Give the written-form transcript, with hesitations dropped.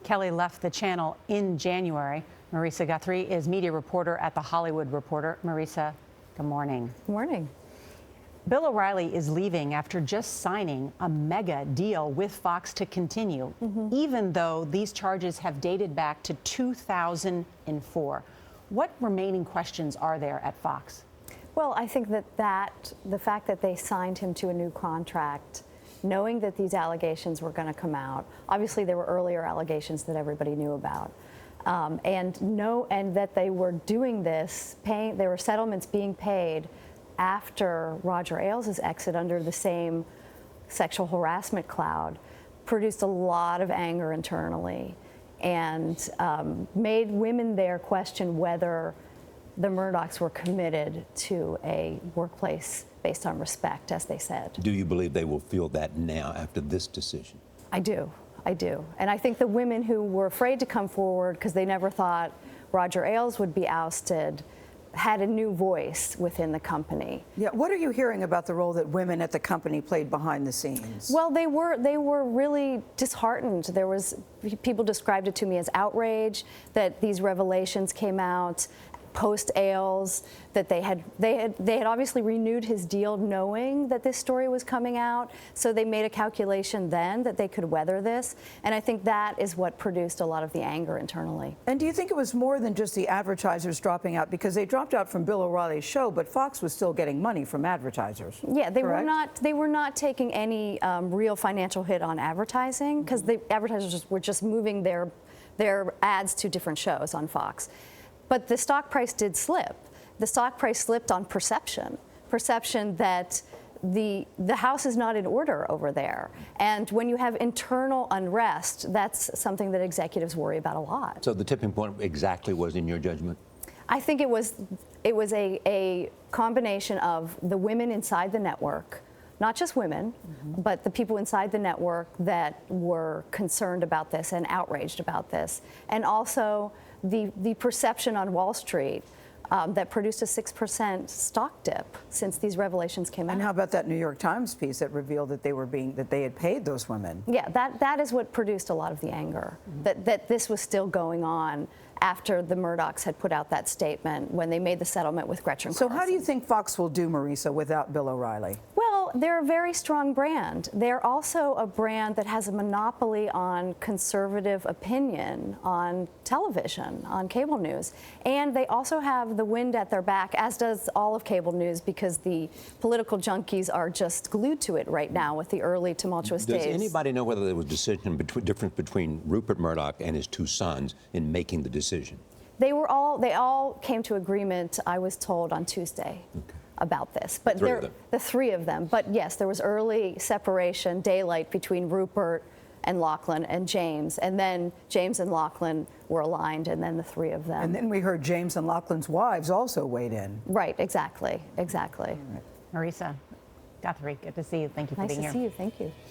Kelly left the channel in January. Marisa Guthrie is media reporter at The Hollywood Reporter. Marisa, good morning. Good morning. Bill O'Reilly is leaving after just signing a mega deal with Fox to continue, even though these charges have dated back to 2004. What remaining questions are there at Fox? Well, I think that the fact that they signed him to a new contract, knowing that these allegations were going to come out, obviously there were earlier allegations that everybody knew about, and that they were doing this, there were settlements being paid after Roger Ailes' exit under the same sexual harassment cloud, produced a lot of anger internally and made women there question whether the Murdochs were committed to a workplace based on respect, as they said. Do you believe they will feel that now after this decision? I do. And I think the women who were afraid to come forward because they never thought Roger Ailes would be ousted had a new voice within the company. Yeah, what are you hearing about the role that women at the company played behind the scenes? Well, they were really disheartened. People described it to me as outrage that these revelations came out post Ailes, that they had obviously renewed his deal knowing that this story was coming out, so they made a calculation then that they could weather this, and I think that is what produced a lot of the anger internally. And do you think it was more than just the advertisers dropping out? Because they dropped out from Bill O'Reilly's show, but Fox was still getting money from advertisers. Yeah, they correct? were not taking any real financial hit on advertising because the advertisers were just moving their ads to different shows on Fox. But the stock price did slip. The stock price slipped on perception that the house is not in order over there. And when you have internal unrest, that's something that executives worry about a lot. So the tipping point exactly was, in your judgment? I think it was a combination of the women inside the network, not just women, but the people inside the network that were concerned about this and outraged about this, and also the perception on Wall Street that produced a 6% stock dip since these revelations came out. And how about that New York Times piece that revealed that they had paid those women? Yeah, that is what produced a lot of the anger, that this was still going on after the Murdochs had put out that statement when they made the settlement with Gretchen So Carlson. how do you think Fox will do, Marisa, without Bill O'Reilly? Well, they're a very strong brand. They're also a brand that has a monopoly on conservative opinion on television, on cable news. And they also have the wind at their back, as does all of cable news, because the political junkies are just glued to it right now with the early tumultuous days. Does anybody know whether there was a decision difference between Rupert Murdoch and his two sons in making the decision? They all came to agreement, I was told, on Tuesday. Okay. About this, but the three of them. But yes, there was early separation, daylight between Rupert and Lachlan and James, and then James and Lachlan were aligned, and then the three of them. And then we heard James and Lachlan's wives also weighed in. Right, exactly. Marisa Guthrie, good to see you. Thank you for being here. Nice to see you. Thank you.